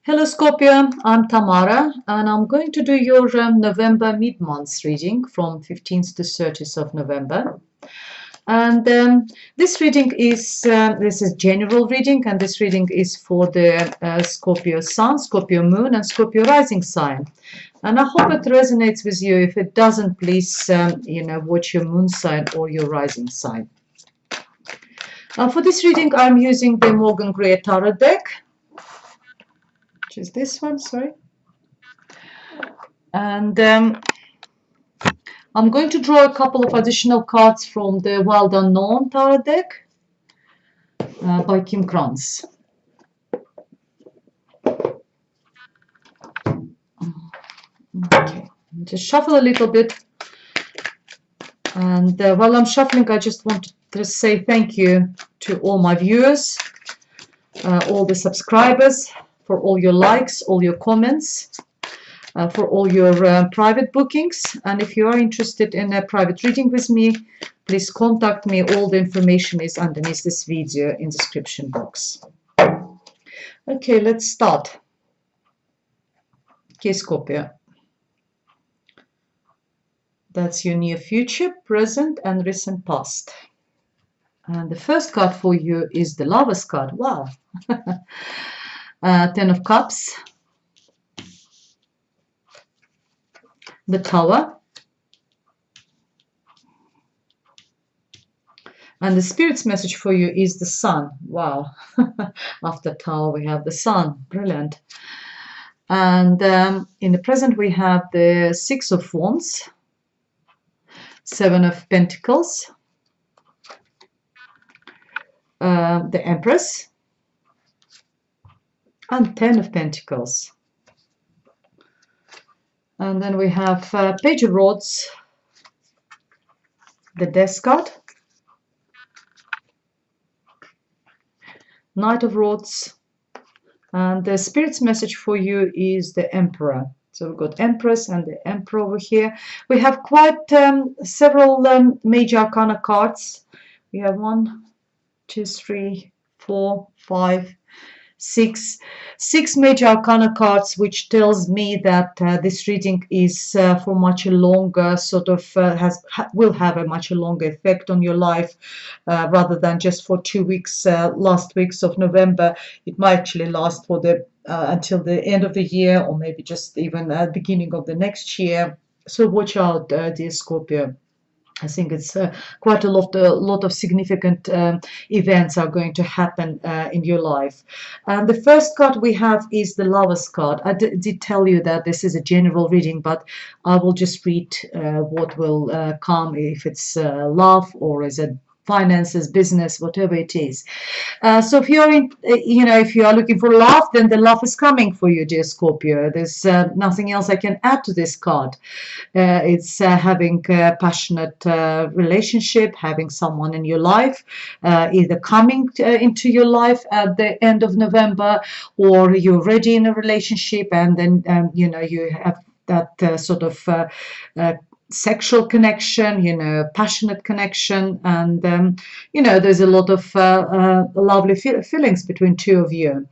Hello Scorpio, I'm Tamara and I'm going to do your November mid-month reading from 15th to 30th of November. And this reading is, this is general reading, and this reading is for the Scorpio Sun, Scorpio Moon and Scorpio Rising sign. And I hope it resonates with you. If it doesn't, please, watch your moon sign or your rising sign. For this reading, I'm using the Morgan Gray Tarot deck, which is this one, sorry. And I'm going to draw a couple of additional cards from the Wild Unknown Tarot deck by Kim Kranz. Okay, just shuffle a little bit. And while I'm shuffling, I just want to say thank you to all my viewers, all the subscribers, for all your likes, all your comments, for all your private bookings. And if you are interested in a private reading with me, please contact me. All the information is underneath this video in the description box. Okay, let's start. Okay, Scorpio. That's your near future, present, and recent past. And the first card for you is the Lover's card. Wow. 10 of Cups. The Tower. And the Spirit's message for you is the Sun. Wow. After Tower, we have the Sun. Brilliant. And in the present, we have the Six of Wands, Seven of Pentacles, the Empress, and 10 of Pentacles. And then we have Page of Rods, the Death card, Knight of Rods, and the Spirit's message for you is the Emperor. So we've got Empress and the Emperor over here. We have quite several major arcana cards. We have 1, 2, 3, 4, 5, 6 major arcana cards, which tells me that this reading is for much longer, sort of will have a much longer effect on your life, rather than just for 2 weeks, last weeks of November. It might actually last for the until the end of the year, or maybe just even beginning of the next year. So watch out, dear Scorpio. I think it's quite a lot of significant events are going to happen in your life. And the first card we have is the Lover's card. I did tell you that this is a general reading, but I will just read what will come, if it's love or is it finances, business, whatever it is. So if you're in, if you are looking for love, then the love is coming for you, dear Scorpio. There's nothing else I can add to this card. It's having a passionate relationship, having someone in your life, either coming into your life at the end of November, or you're already in a relationship, and then you have that sort of sexual connection, passionate connection, and there's a lot of lovely feelings between two of you.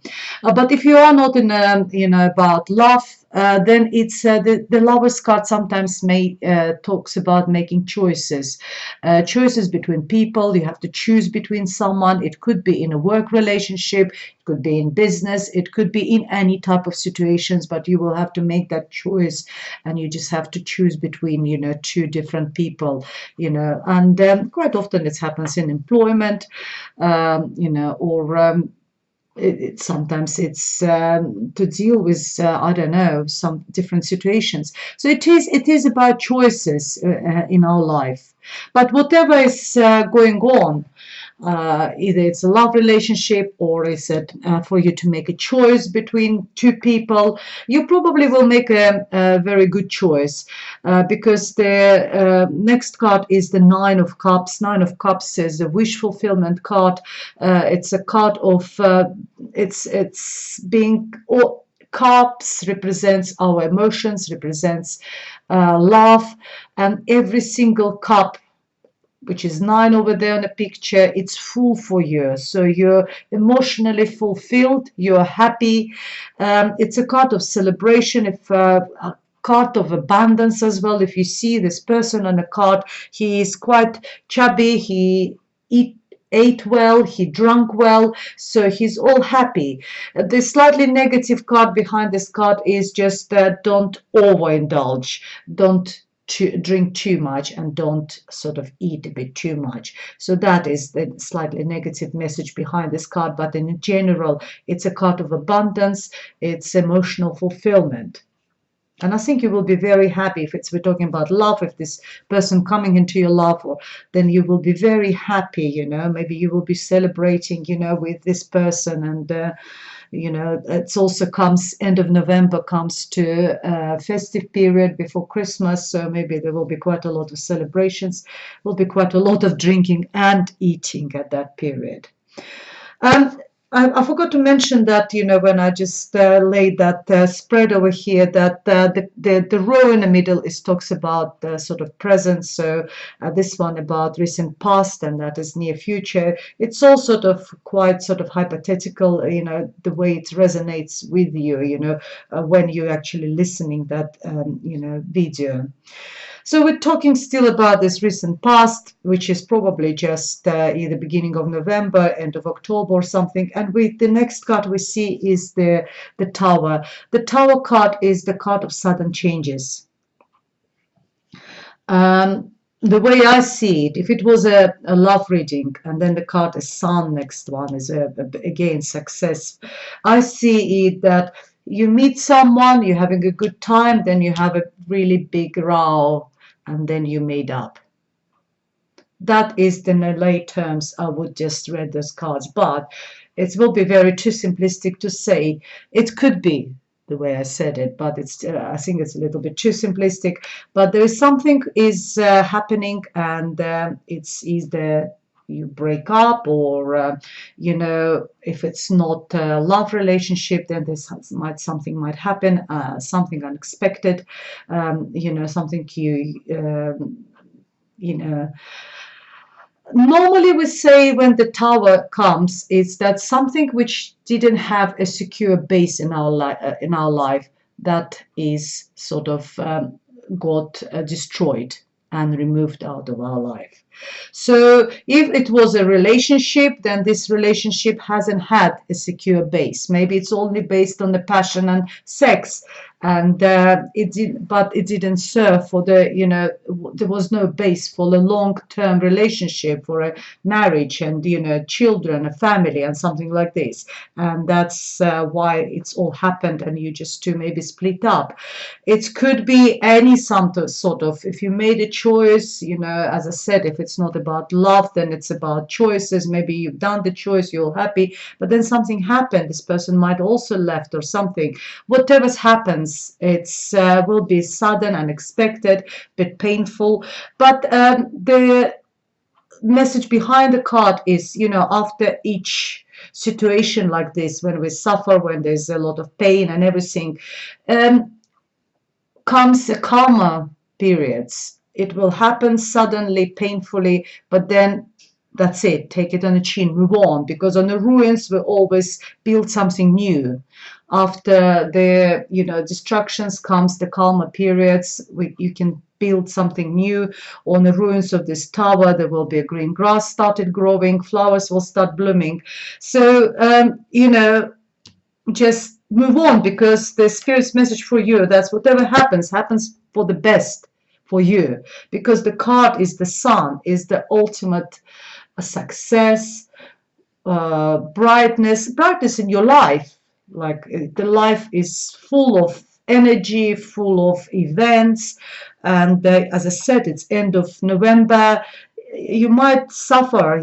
But if you are not in about love, then it's the Lover's card sometimes talks about making choices between people. You have to choose between someone. It could be in a work relationship, it could be in business, it could be in any type of situations, but you will have to make that choice, and you just have to choose between two different people, and quite often it happens in employment, or sometimes it's to deal with I don't know, some different situations. So it is about choices in our life. But whatever is going on, either it's a love relationship, or is it for you to make a choice between two people, you probably will make a very good choice, because the next card is the Nine of Cups. Nine of Cups is a wish fulfillment card. It's a card of it's being cups represents our emotions, represents love, and every single cup which is 9 over there on the picture, it's full for you. So you're emotionally fulfilled, you're happy. It's a card of celebration. If a card of abundance as well. If you see this person on the card, he is quite chubby, he ate well, he drank well, so he's all happy. The slightly negative card behind this card is just don't overindulge, don't drink too much, and don't sort of eat a bit too much. So that is the slightly negative message behind this card, but in general it's a card of abundance, it's emotional fulfillment. And I think you will be very happy if we're talking about love, if this person coming into your love, or then you will be very happy, maybe you will be celebrating, with this person. And, it's also comes, end of November comes to festive period before Christmas. So maybe there will be quite a lot of celebrations, will be quite a lot of drinking and eating at that period. I forgot to mention that, when I just laid that spread over here, that the row in the middle talks about the sort of present. So this one about recent past, and that is near future. It's all sort of quite sort of hypothetical, the way it resonates with you, when you're actually listening that, video. So we're talking still about this recent past, which is probably just either beginning of November, end of October or something. And with the next card we see is the Tower. The Tower card is the card of sudden changes. The way I see it, if it was a love reading and then the card is Sun, next one is again success. I see it that you meet someone, you're having a good time, then you have a really big row, and then you made up. That is the lay terms I would just read those cards, but it will be very too simplistic to say. It could be the way I said it, but I think it's a little bit too simplistic. But there is something is happening, and it's either you break up, or if it's not a love relationship, then something might happen, something unexpected, something normally we say when the Tower comes, it's that something which didn't have a secure base in our life that is sort of got destroyed and removed out of our life. So if it was a relationship, then this relationship hasn't had a secure base. Maybe it's only based on the passion and sex, and it didn't serve for the, there was no base for a long-term relationship, for a marriage, and children, a family, and something like this. And that's why it's all happened, and you just two maybe split up. It could be any sort of, if you made a choice, as I said, if it's not about love, then it's about choices. Maybe you've done the choice, you're happy, but then something happened. This person might also left or something. Whatever's happens, it's will be sudden, unexpected, bit painful. But the message behind the card is, after each situation like this, when we suffer, when there's a lot of pain and everything, comes a calmer periods. It will happen suddenly, painfully, but then that's it. Take it on the chin, move on, because on the ruins we always build something new. After the destructions comes the calmer periods. You can build something new. On the ruins of this tower, there will be a green grass started growing, flowers will start blooming. So just move on, because the spirit's message for you, that's whatever happens for the best for you, because the card is the Sun, is the ultimate success, brightness in your life. Like the life is full of energy, full of events, and as I said, it's end of November. You might suffer,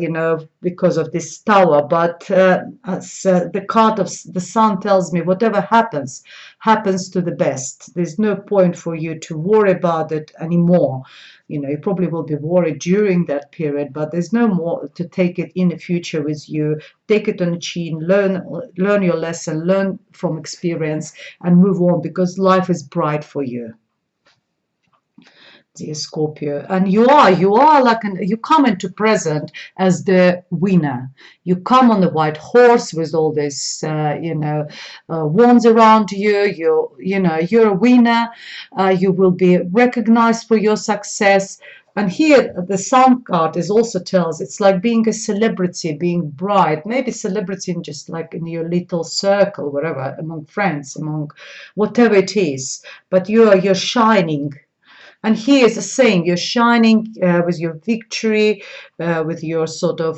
because of this tower, but as the card of the Sun tells me, whatever happens to the best. There's no point for you to worry about it anymore. You probably will be worried during that period, but there's no more to take it in the future with you. Take it on the chin, learn your lesson, learn from experience, and move on, because life is bright for you. dear Scorpio, and you are like you come into present as the winner. You come on the white horse with all this wands around you. You're a winner. You will be recognized for your success. And here the Sun card is also tells it's like being a celebrity, being bright, maybe celebrity in just like in your little circle, whatever, among friends, among whatever it is. But you're shining. And here is a saying, you're shining with your victory, with your sort of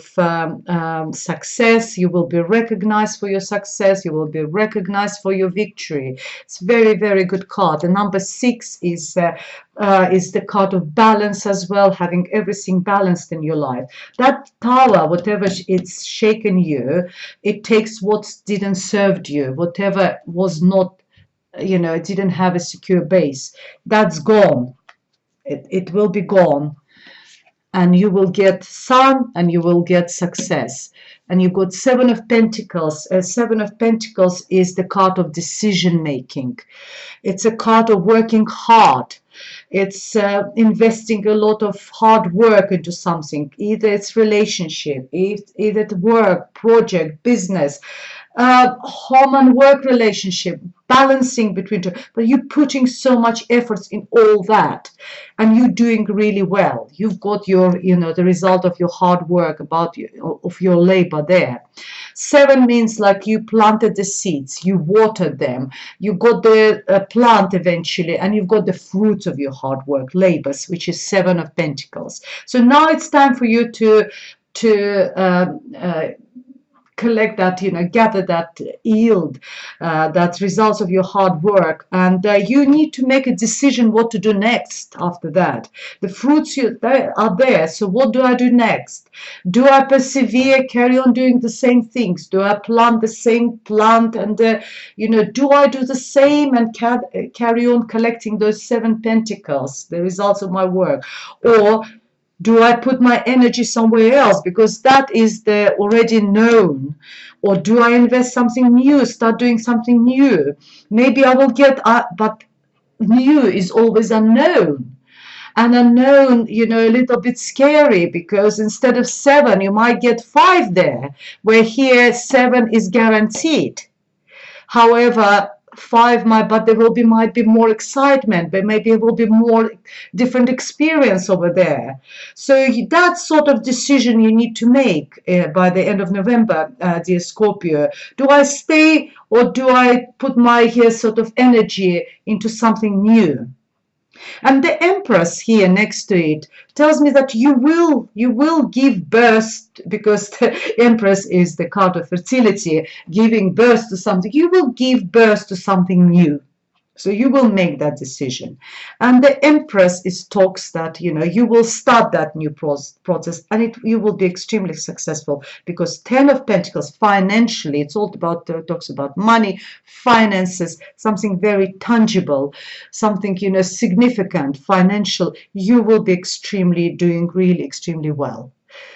success. You will be recognized for your success. You will be recognized for your victory. It's very, very good card. The number 6 is the card of balance as well, having everything balanced in your life. That tower, whatever it's shaken you, it takes what didn't serve you, whatever was not, it didn't have a secure base. That's gone. It will be gone, and you will get sun and you will get success. And you got 7 of Pentacles. 7 of Pentacles is the card of decision making. It's a card of working hard. It's investing a lot of hard work into something. Either it's relationship, either it's work, project, business, home and work relationship, balancing between two. But you're putting so much effort in all that, and you're doing really well. You've got your, the result of your hard work, of your labor there. 7 means like you planted the seeds, you watered them, you got the plant eventually, and you've got the fruits of your hard work, labors, which is 7 of Pentacles. So now it's time for you to collect that, gather that yield, that results of your hard work, and you need to make a decision what to do next after that. The fruits are there, so what do I do next? Do I persevere, carry on doing the same things? Do I plant the same plant, and do I do the same and carry on collecting those 7 pentacles, the results of my work? Or do I put my energy somewhere else because that is the already known? Or do I invest something new, start doing something new? Maybe I will get, but new is always unknown. And unknown, a little bit scary, because instead of 7, you might get 5 there, where here 7 is guaranteed. However, 5 but there might be more excitement, but maybe it will be more different experience over there. So that sort of decision you need to make by the end of November, dear Scorpio. Do I stay, or do I put my here sort of energy into something new? And the Empress here next to it tells me that you will give birth, because the Empress is the card of fertility, giving birth to something. You will give birth to something new. So you will make that decision. And the Empress talks that, you will start that new process, and you will be extremely successful, because 10 of Pentacles, financially, it's all about, talks about money, finances, something very tangible, something, significant, financial. You will be doing really extremely well.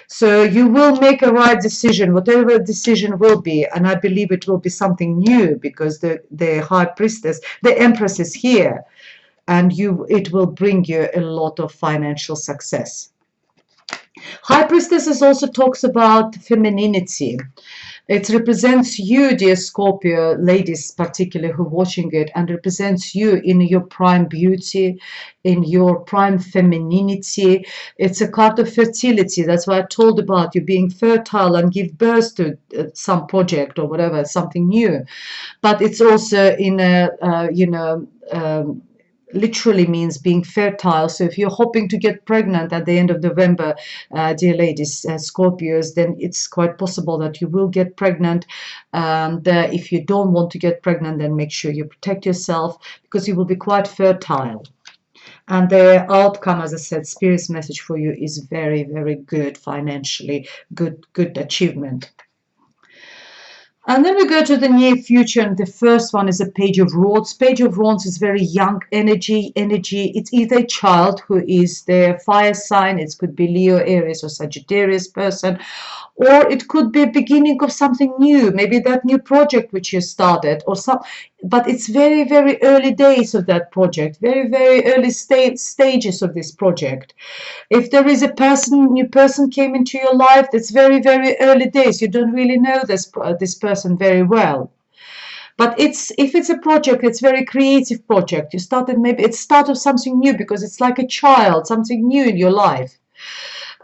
So you will make a right decision, whatever decision will be, and I believe it will be something new, because the High Priestess, the Empress, is here, and it will bring you a lot of financial success. High Priestess also talks about femininity. It represents you, dear Scorpio, ladies particularly who are watching it, and represents you in your prime beauty, in your prime femininity. It's a card of fertility. That's why I told about you being fertile and give birth to some project or whatever, something new. But it's also in literally means being fertile. So if you're hoping to get pregnant at the end of November, dear ladies, Scorpios, then it's quite possible that you will get pregnant. And if you don't want to get pregnant, then make sure you protect yourself, because you will be quite fertile. And the outcome, as I said, Spirit's message for you is very, very good financially, good achievement. And then we go to the near future, and the first one is a Page of Wands. Page of Wands is very young energy. It's either a child who is the fire sign, it could be Leo, Aries, or Sagittarius person, or it could be a beginning of something new, maybe that new project which you started, or some, but it's very, very early days of that project, very, very early stages of this project. If there is a new person came into your life, that's very, very early days. You don't really know this person very well. But if it's a project, it's a very creative project. You started, maybe it's start of something new, because it's like a child, something new in your life.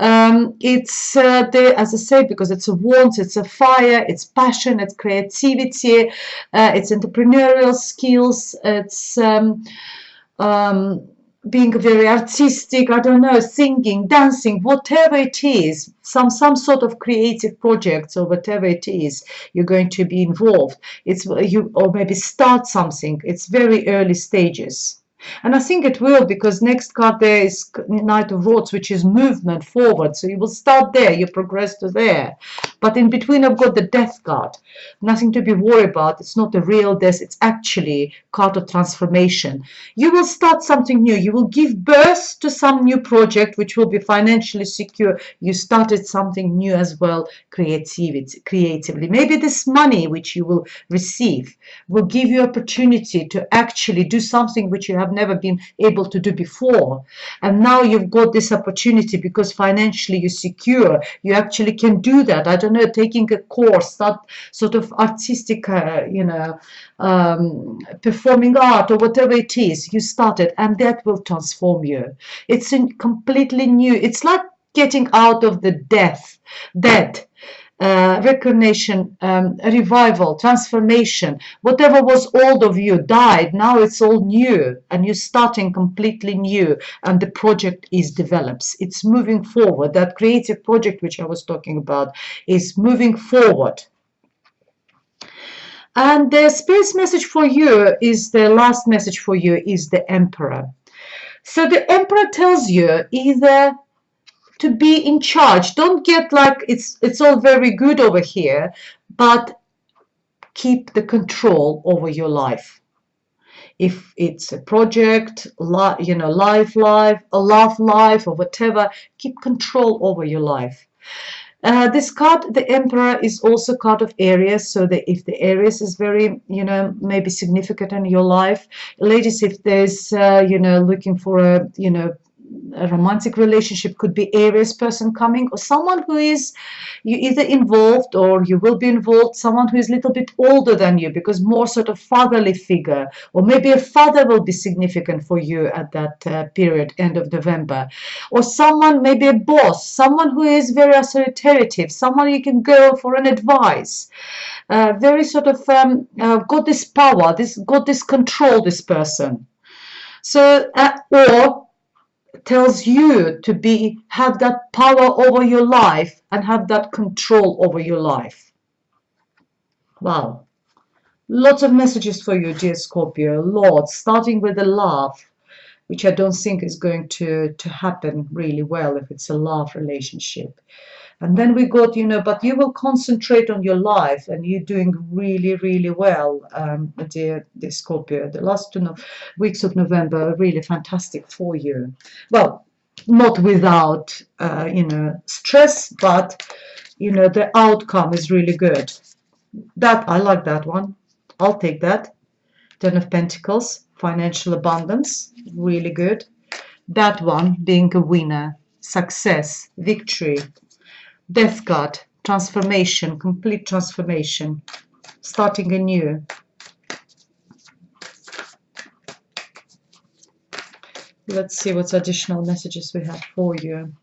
It's as I say, because it's a warmth, it's a fire, it's passion, it's creativity, it's entrepreneurial skills, it's being very artistic, I don't know, singing, dancing, whatever it is, some sort of creative projects or whatever it is, you're going to be involved. It's you, or maybe start something. It's very early stages. And I think it will, because next card there is Knight of Swords, which is movement forward. So you will start there, you progress to there. But in between I've got the Death card. Nothing to be worried about. It's not a real death. It's actually card of transformation. You will start something new. You will give birth to some new project which will be financially secure. You started something new as well, creatively. Maybe this money which you will receive will give you opportunity to actually do something which you have never been able to do before, and now you've got this opportunity because financially you're secure. You actually can do that. I don't know, taking a course, that sort of artistic performing art or whatever it is you started, and that will transform you. It's completely new. It's like getting out of the dead, recognition, revival, transformation. Whatever was old of you died. Now it's all new, and you're starting completely new, and the project is develops. It's moving forward. That creative project which I was talking about is moving forward. And the Spirit's message for you is, the last message for you is the Emperor. So the Emperor tells you either to be in charge. Don't get like it's all very good over here, but keep the control over your life. If it's a project, life, a love life, or whatever, keep control over your life. This card, the Emperor, is also card of Aries. So that if the Aries is very, maybe significant in your life, ladies, if there's, looking for a romantic relationship, could be Aries person coming, or someone who is you either involved or you will be involved, someone who is a little bit older than you, because more sort of fatherly figure, or maybe a father will be significant for you at that period, end of November, or someone, maybe a boss, someone who is very authoritative, someone you can go for an advice, very sort of got this power, got this control, this person. So or tells you to have that power over your life and have that control over your life. Wow. Lots of messages for you, dear Scorpio. Lord, starting with the love, which I don't think is going to happen really well if it's a love relationship. And then we got, but you will concentrate on your life, and you're doing really, really well, dear Scorpio. The last 2 weeks of November are really fantastic for you. Well, not without, stress, but, the outcome is really good. That, I like that one. I'll take that. 10 of Pentacles, financial abundance, really good. That one being a winner, success, victory. Death card, transformation, complete transformation, starting anew. Let's see what additional messages we have for you.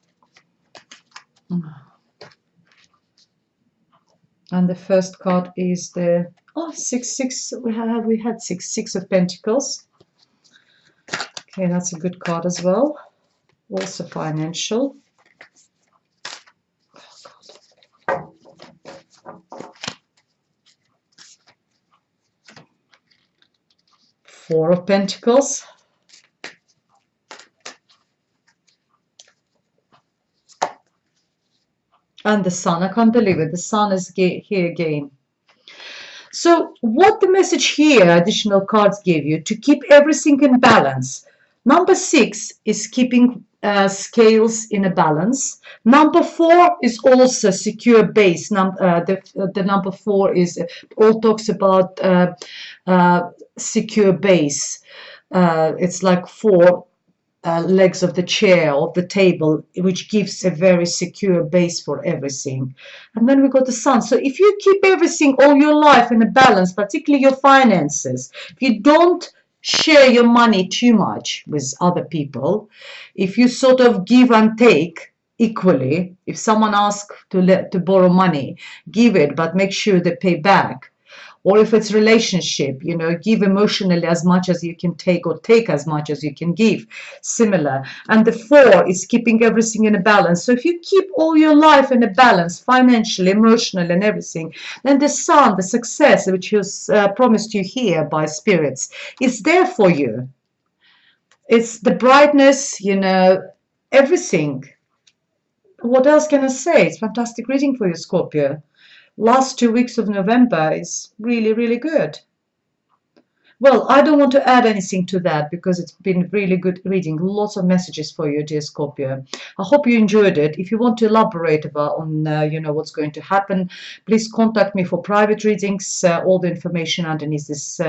And the first card is the 6. We had 6 of Pentacles. Okay, that's a good card as well. Also financial. 4 of Pentacles. And the Sun. I can't believe it. The Sun is here again. So what the message here, additional cards give you, to keep everything in balance. Number 6 is keeping scales in a balance. Number 4 is also secure base. The number 4 is all talks about secure base. It's like 4 legs of the chair or the table, which gives a very secure base for everything. And then we got the sun. So if you keep everything all your life in a balance, particularly your finances, if you don't share your money too much with other people, if you sort of give and take equally, if someone asks to borrow money, give it, but make sure they pay back. Or if it's relationship, give emotionally as much as you can take, or take as much as you can give. Similar. And the 4 is keeping everything in a balance. So if you keep all your life in a balance, financially, emotionally, and everything, then the sun, the success which was promised you here by spirits, is there for you. It's the brightness, everything. What else can I say? It's fantastic reading for you, Scorpio. Last 2 weeks of November is really, really good. Well, I don't want to add anything to that because it's been really good reading. Lots of messages for you, dear Scorpio. I hope you enjoyed it. If you want to elaborate on what's going to happen, please contact me for private readings. All the information underneath this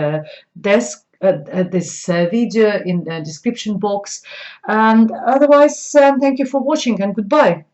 desk. This video in the description box. And otherwise, thank you for watching and goodbye.